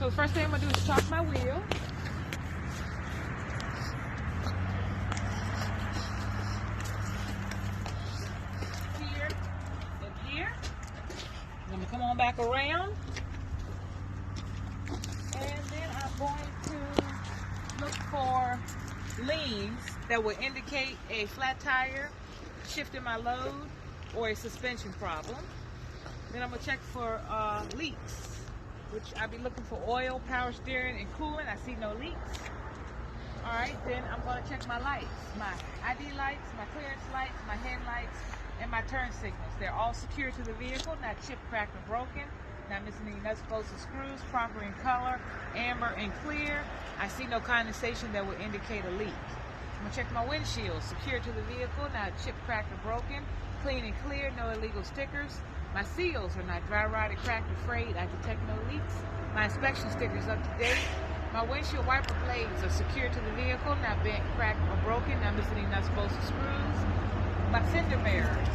So the first thing I'm going to do is chalk my wheel. Here and here. I'm going to come on back around. And then I'm going to look for leans that will indicate a flat tire, shifting my load, or a suspension problem. Then I'm going to check for leaks, which I'll be looking for oil, power steering, and coolant. I see no leaks. Alright, then I'm going to check my lights, my ID lights, my clearance lights, my headlights, and my turn signals. They're all secure to the vehicle, not chipped, cracked, or broken. Not missing any nuts, bolts, or screws, proper in color, amber and clear. I see no condensation that would indicate a leak. I'm going to check my windshield, secure to the vehicle, not chipped, cracked, or broken, clean and clear, no illegal stickers. My seals are not dry rotted, cracked, or frayed. I detect no leaks. My inspection sticker is up to date. My windshield wiper blades are secure to the vehicle, not bent, cracked, or broken, not missing any nuts, bolts, or screws. My fender mirrors,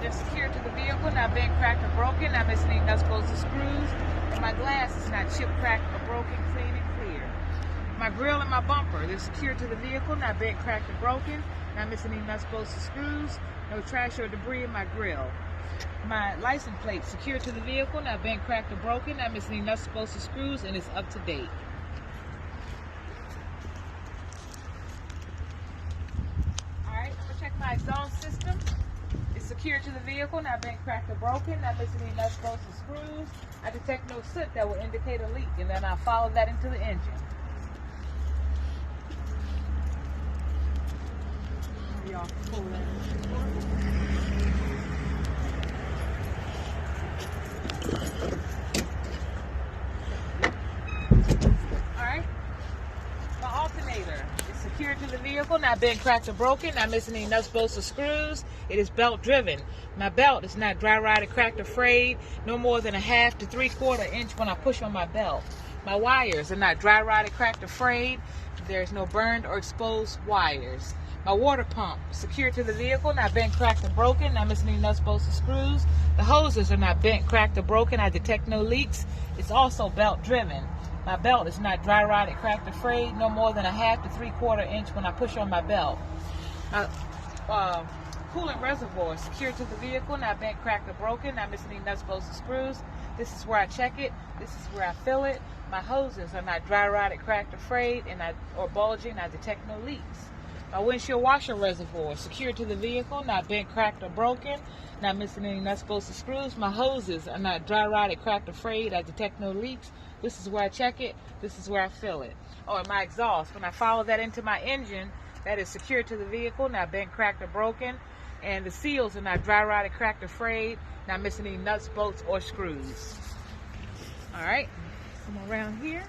they're secure to the vehicle, not bent, cracked, or broken, not missing any nuts, bolts, or screws. And my glass is not chipped, cracked, or broken, clean and clear. My grill and my bumper, they're secure to the vehicle, not bent, cracked, or broken, not missing any nuts, bolts, or screws. No trash or debris in my grill. My license plate secure to the vehicle, not bent, cracked, or broken, not missing any nuts, bolts, or screws, and it's up to date. Alright, I'm going to check my exhaust system. It's secure to the vehicle, not bent, cracked, or broken, not missing any nuts, bolts, or screws. I detect no soot that will indicate a leak, and then I'll follow that into the engine. Y'all can pull that. Alright, my alternator is secure to the vehicle, not bent, cracked, or broken, not missing any nuts, bolts, or screws. It is belt driven. My belt is not dry rotted, cracked, or frayed, no more than a 1/2 to 3/4 inch when I push on my belt. My wires are not dry rotted, cracked, or frayed. There's no burned or exposed wires. My water pump, secure to the vehicle, not bent, cracked, or broken, not missing any nuts, bolts, or screws. The hoses are not bent, cracked, or broken. I detect no leaks. It's also belt driven. My belt is not dry rotted, cracked, or frayed, no more than a 1/2 to 3/4 inch when I push on my belt. My coolant reservoir, secure to the vehicle, not bent, cracked, or broken, not missing any nuts, bolts, or screws. This is where I check it. This is where I fill it. My hoses are not dry rotted, cracked, or frayed, or bulging. I detect no leaks. My windshield washer reservoir, secure to the vehicle, not bent, cracked, or broken, not missing any nuts, bolts, or screws. My hoses are not dry rotted, cracked, or frayed. I detect no leaks. This is where I check it. This is where I fill it. Oh, and my exhaust, when I follow that into my engine, that is secure to the vehicle, not bent, cracked, or broken, and the seals are not dry rotted, cracked, or frayed, not missing any nuts, bolts, or screws. All right, come around here.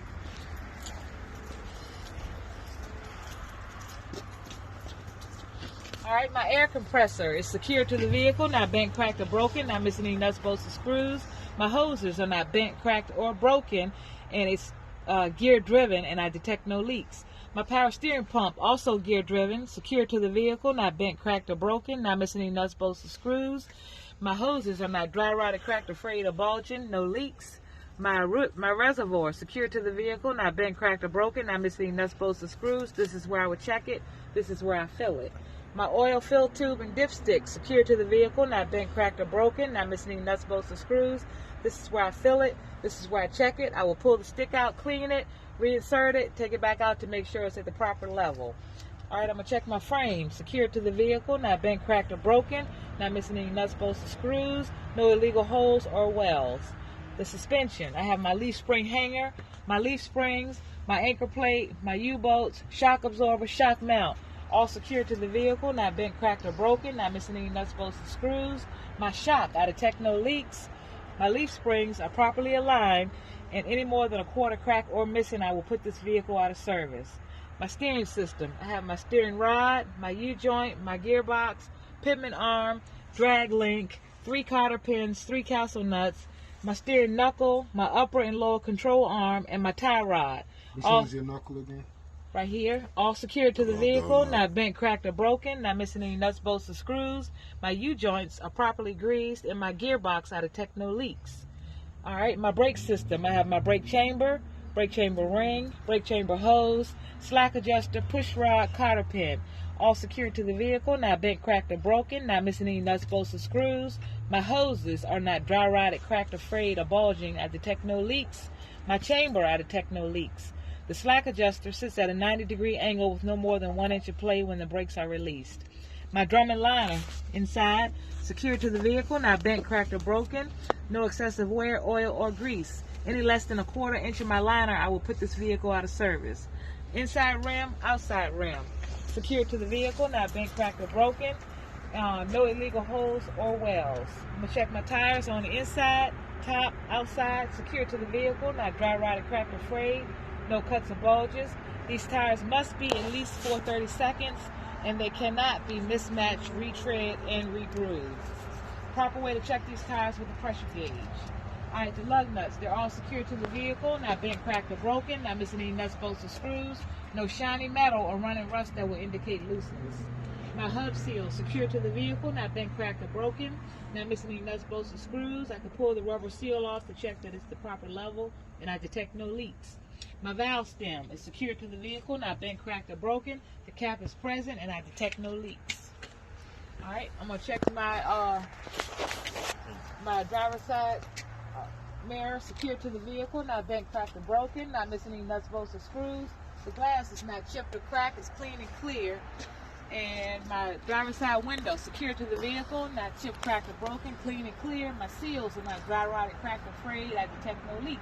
Alright, my air compressor is secure to the vehicle, not bent, cracked, or broken, not missing any nuts, bolts, or screws. My hoses are not bent, cracked, or broken, and it's gear driven, and I detect no leaks. My power steering pump, also gear driven, secure to the vehicle, not bent, cracked, or broken, not missing any nuts, bolts, or screws. My hoses are not dry rotted, cracked, or frayed, or bulging, no leaks. My reservoir, secure to the vehicle, not bent, cracked, or broken, not missing any nuts, bolts, or screws. This is where I would check it. This is where I fill it. My oil fill tube and dipstick, secure to the vehicle, not bent, cracked, or broken, not missing any nuts, bolts, or screws. This is where I fill it. This is where I check it. I will pull the stick out, clean it, reinsert it, take it back out to make sure it's at the proper level. Alright, I'm going to check my frame, secure to the vehicle, not bent, cracked, or broken, not missing any nuts, bolts, or screws, no illegal holes or welds. The suspension, I have my leaf spring hanger, my leaf springs, my anchor plate, my U-bolts, shock absorber, shock mount. All secure to the vehicle, not bent, cracked, or broken, not missing any nuts, bolts, or screws. My shock, I detect no leaks. My leaf springs are properly aligned, and any more than a quarter crack or missing, I will put this vehicle out of service. My steering system, I have my steering rod, my U-joint, my gearbox, pitman arm, drag link, 3 cotter pins, 3 castle nuts, my steering knuckle, my upper and lower control arm, and my tie rod. Which one is your knuckle again? Right here, all secured to the vehicle, not bent, cracked, or broken, not missing any nuts, bolts, or screws. My U-joints are properly greased, and my gearbox, I detect no leaks. All right, my brake system. I have my brake chamber ring, brake chamber hose, slack adjuster, push rod, cotter pin, all secured to the vehicle, not bent, cracked, or broken, not missing any nuts, bolts, or screws. My hoses are not dry rotted, cracked, or frayed, or bulging. I detect no leaks. My chamber, I detect no leaks. The slack adjuster sits at a 90-degree angle with no more than 1 inch of play when the brakes are released. My drum and liner inside, secured to the vehicle, not bent, cracked, or broken. No excessive wear, oil, or grease. Any less than a 1/4 inch of my liner, I will put this vehicle out of service. Inside rim, outside rim. Secured to the vehicle, not bent, cracked, or broken. No illegal holes or wells. I'm going to check my tires on the inside, top, outside, secured to the vehicle, not dry rotted, cracked, or frayed. No cuts or bulges. These tires must be at least 4/32, and they cannot be mismatched, retread, and regrooved. Proper way to check these tires with a pressure gauge. Alright, the lug nuts, they're all secured to the vehicle, not bent, cracked, or broken, not missing any nuts, bolts, or screws. No shiny metal or running rust that will indicate looseness. My hub seal, secured to the vehicle, not bent, cracked, or broken, not missing any nuts, bolts, or screws. I can pull the rubber seal off to check that it's the proper level, and I detect no leaks. My valve stem is secured to the vehicle, not bent, cracked, or broken. The cap is present, and I detect no leaks. Alright, I'm going to check my my driver's side mirror, secured to the vehicle, not bent, cracked, or broken, not missing any nuts, bolts, or screws. The glass is not chipped or cracked, it's clean and clear. And my driver's side window, secured to the vehicle, not chipped, cracked, or broken, clean and clear. My seals are not dry rotted, cracked, or frayed. I detect no leaks.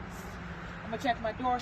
I'm going to check my door